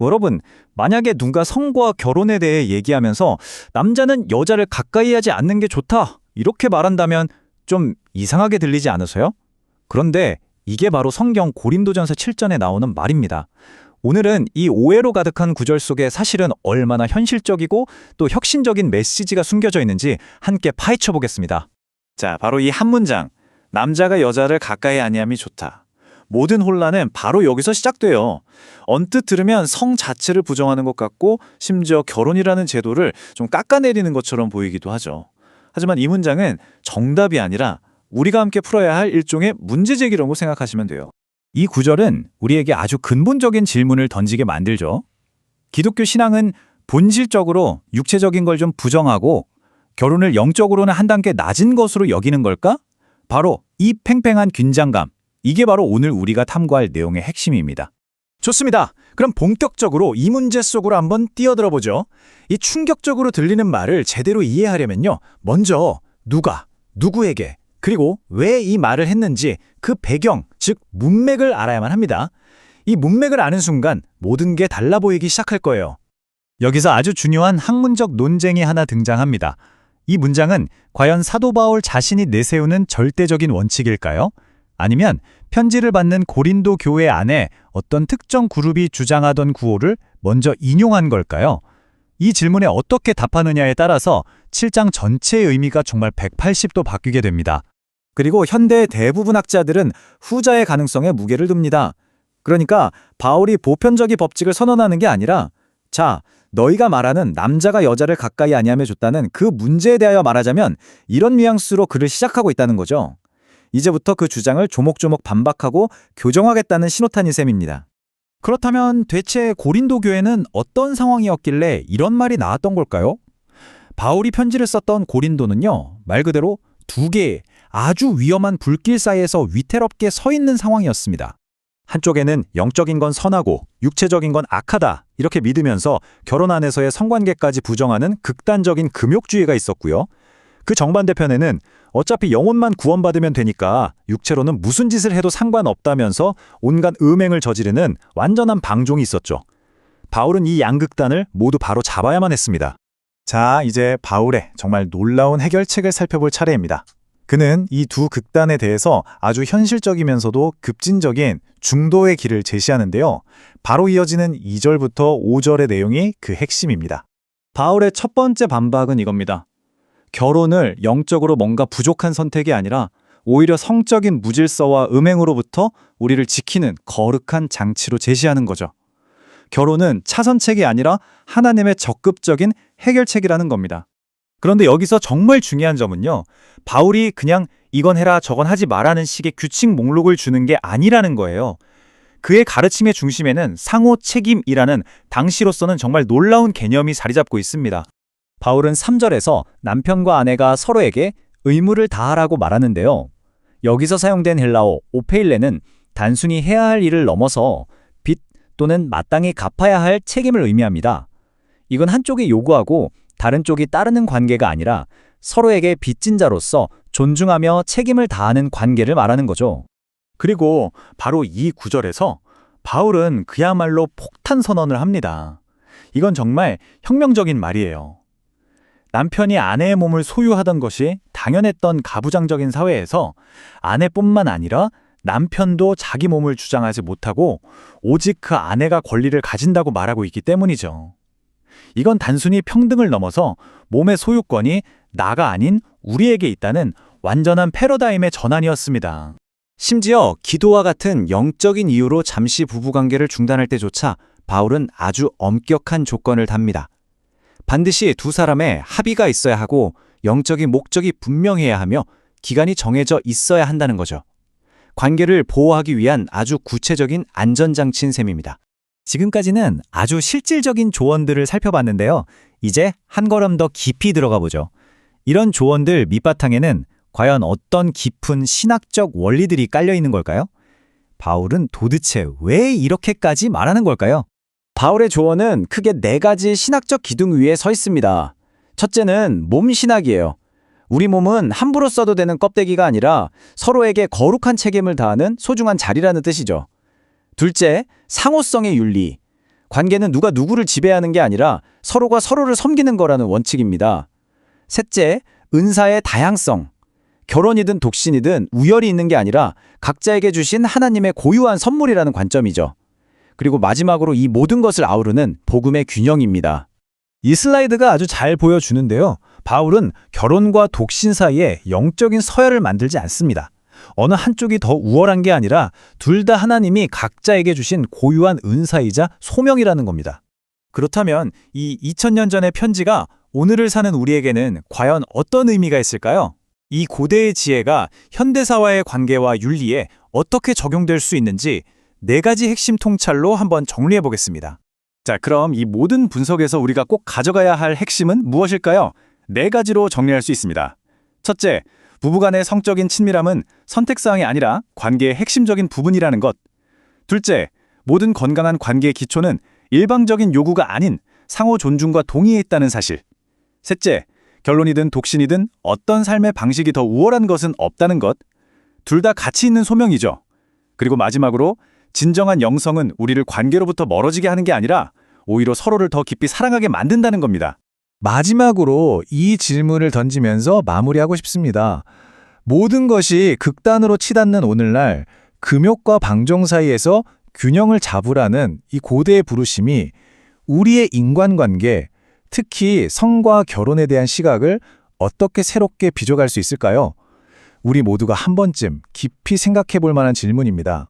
여러분, 만약에 누가 성과 결혼에 대해 얘기하면서 남자는 여자를 가까이 하지 않는 게 좋다, 이렇게 말한다면 좀 이상하게 들리지 않으세요? 그런데 이게 바로 성경 고린도전서 7절에 나오는 말입니다. 오늘은 이 오해로 가득한 구절 속에 사실은 얼마나 현실적이고 또 혁신적인 메시지가 숨겨져 있는지 함께 파헤쳐 보겠습니다. 자, 바로 이 한 문장. 남자가 여자를 가까이 아니함이 좋다. 모든 혼란은 바로 여기서 시작돼요. 언뜻 들으면 성 자체를 부정하는 것 같고 심지어 결혼이라는 제도를 좀 깎아내리는 것처럼 보이기도 하죠. 하지만 이 문장은 정답이 아니라 우리가 함께 풀어야 할 일종의 문제제기라고 생각하시면 돼요. 이 구절은 우리에게 아주 근본적인 질문을 던지게 만들죠. 기독교 신앙은 본질적으로 육체적인 걸 좀 부정하고 결혼을 영적으로는 한 단계 낮은 것으로 여기는 걸까? 바로 이 팽팽한 긴장감, 이게 바로 오늘 우리가 탐구할 내용의 핵심입니다. 좋습니다. 그럼 본격적으로 이 문제 속으로 한번 뛰어들어 보죠. 이 충격적으로 들리는 말을 제대로 이해하려면요. 먼저 누가, 누구에게, 그리고 왜 이 말을 했는지 그 배경, 즉 문맥을 알아야만 합니다. 이 문맥을 아는 순간 모든 게 달라 보이기 시작할 거예요. 여기서 아주 중요한 학문적 논쟁이 하나 등장합니다. 이 문장은 과연 사도 바울 자신이 내세우는 절대적인 원칙일까요? 아니면 편지를 받는 고린도 교회 안에 어떤 특정 그룹이 주장하던 구호를 먼저 인용한 걸까요? 이 질문에 어떻게 답하느냐에 따라서 7장 전체의 의미가 정말 180도 바뀌게 됩니다. 그리고 현대의 대부분 학자들은 후자의 가능성에 무게를 둡니다. 그러니까 바울이 보편적인 법칙을 선언하는 게 아니라 자, 너희가 말하는 남자가 여자를 가까이 아니하며 줬다는 그 문제에 대하여 말하자면 이런 뉘앙스로 글을 시작하고 있다는 거죠. 이제부터 그 주장을 조목조목 반박하고 교정하겠다는 신호탄인 셈입니다. 그렇다면 대체 고린도 교회는 어떤 상황이었길래 이런 말이 나왔던 걸까요? 바울이 편지를 썼던 고린도는요, 말 그대로 두 개의 아주 위험한 불길 사이에서 위태롭게 서 있는 상황이었습니다. 한쪽에는 영적인 건 선하고 육체적인 건 악하다 이렇게 믿으면서 결혼 안에서의 성관계까지 부정하는 극단적인 금욕주의가 있었고요. 그 정반대편에는 어차피 영혼만 구원받으면 되니까 육체로는 무슨 짓을 해도 상관없다면서 온갖 음행을 저지르는 완전한 방종이 있었죠. 바울은 이 양극단을 모두 바로 잡아야만 했습니다. 자, 이제 바울의 정말 놀라운 해결책을 살펴볼 차례입니다. 그는 이 두 극단에 대해서 아주 현실적이면서도 급진적인 중도의 길을 제시하는데요. 바로 이어지는 2절부터 5절의 내용이 그 핵심입니다. 바울의 첫 번째 반박은 이겁니다. 결혼을 영적으로 뭔가 부족한 선택이 아니라 오히려 성적인 무질서와 음행으로부터 우리를 지키는 거룩한 장치로 제시하는 거죠. 결혼은 차선책이 아니라 하나님의 적극적인 해결책이라는 겁니다. 그런데 여기서 정말 중요한 점은요. 바울이 그냥 이건 해라 저건 하지 말라는 식의 규칙 목록을 주는 게 아니라는 거예요. 그의 가르침의 중심에는 상호 책임이라는 당시로서는 정말 놀라운 개념이 자리 잡고 있습니다. 바울은 3절에서 남편과 아내가 서로에게 의무를 다하라고 말하는데요. 여기서 사용된 헬라어 오페일레는 단순히 해야 할 일을 넘어서 빚 또는 마땅히 갚아야 할 책임을 의미합니다. 이건 한쪽이 요구하고 다른 쪽이 따르는 관계가 아니라 서로에게 빚진 자로서 존중하며 책임을 다하는 관계를 말하는 거죠. 그리고 바로 이 구절에서 바울은 그야말로 폭탄 선언을 합니다. 이건 정말 혁명적인 말이에요. 남편이 아내의 몸을 소유하던 것이 당연했던 가부장적인 사회에서 아내뿐만 아니라 남편도 자기 몸을 주장하지 못하고 오직 그 아내가 권리를 가진다고 말하고 있기 때문이죠. 이건 단순히 평등을 넘어서 몸의 소유권이 나가 아닌 우리에게 있다는 완전한 패러다임의 전환이었습니다. 심지어 기도와 같은 영적인 이유로 잠시 부부관계를 중단할 때조차 바울은 아주 엄격한 조건을 답니다. 반드시 두 사람의 합의가 있어야 하고 영적인 목적이 분명해야 하며 기간이 정해져 있어야 한다는 거죠. 관계를 보호하기 위한 아주 구체적인 안전장치인 셈입니다. 지금까지는 아주 실질적인 조언들을 살펴봤는데요. 이제 한 걸음 더 깊이 들어가 보죠. 이런 조언들 밑바탕에는 과연 어떤 깊은 신학적 원리들이 깔려 있는 걸까요? 바울은 도대체 왜 이렇게까지 말하는 걸까요? 바울의 조언은 크게 4가지 신학적 기둥 위에 서 있습니다. 첫째는 몸 신학이에요. 우리 몸은 함부로 써도 되는 껍데기가 아니라 서로에게 거룩한 책임을 다하는 소중한 자리라는 뜻이죠. 둘째, 상호성의 윤리. 관계는 누가 누구를 지배하는 게 아니라 서로가 서로를 섬기는 거라는 원칙입니다. 셋째, 은사의 다양성. 결혼이든 독신이든 우열이 있는 게 아니라 각자에게 주신 하나님의 고유한 선물이라는 관점이죠. 그리고 마지막으로 이 모든 것을 아우르는 복음의 균형입니다. 이 슬라이드가 아주 잘 보여주는데요. 바울은 결혼과 독신 사이에 영적인 서열을 만들지 않습니다. 어느 한쪽이 더 우월한 게 아니라 둘 다 하나님이 각자에게 주신 고유한 은사이자 소명이라는 겁니다. 그렇다면 이 2000년 전의 편지가 오늘을 사는 우리에게는 과연 어떤 의미가 있을까요? 이 고대의 지혜가 현대사와의 관계와 윤리에 어떻게 적용될 수 있는지 4가지 핵심 통찰로 한번 정리해 보겠습니다. 자, 그럼 이 모든 분석에서 우리가 꼭 가져가야 할 핵심은 무엇일까요? 4가지로 정리할 수 있습니다. 첫째, 부부간의 성적인 친밀함은 선택사항이 아니라 관계의 핵심적인 부분이라는 것. 둘째, 모든 건강한 관계의 기초는 일방적인 요구가 아닌 상호 존중과 동의에 있다는 사실. 셋째, 결혼이든 독신이든 어떤 삶의 방식이 더 우월한 것은 없다는 것. 둘 다 가치 있는 소명이죠. 그리고 마지막으로 진정한 영성은 우리를 관계로부터 멀어지게 하는 게 아니라 오히려 서로를 더 깊이 사랑하게 만든다는 겁니다. 마지막으로 이 질문을 던지면서 마무리하고 싶습니다. 모든 것이 극단으로 치닫는 오늘날 금욕과 방종 사이에서 균형을 잡으라는 이 고대의 부르심이 우리의 인간관계, 특히 성과 결혼에 대한 시각을 어떻게 새롭게 빚어갈 수 있을까요? 우리 모두가 한 번쯤 깊이 생각해 볼 만한 질문입니다.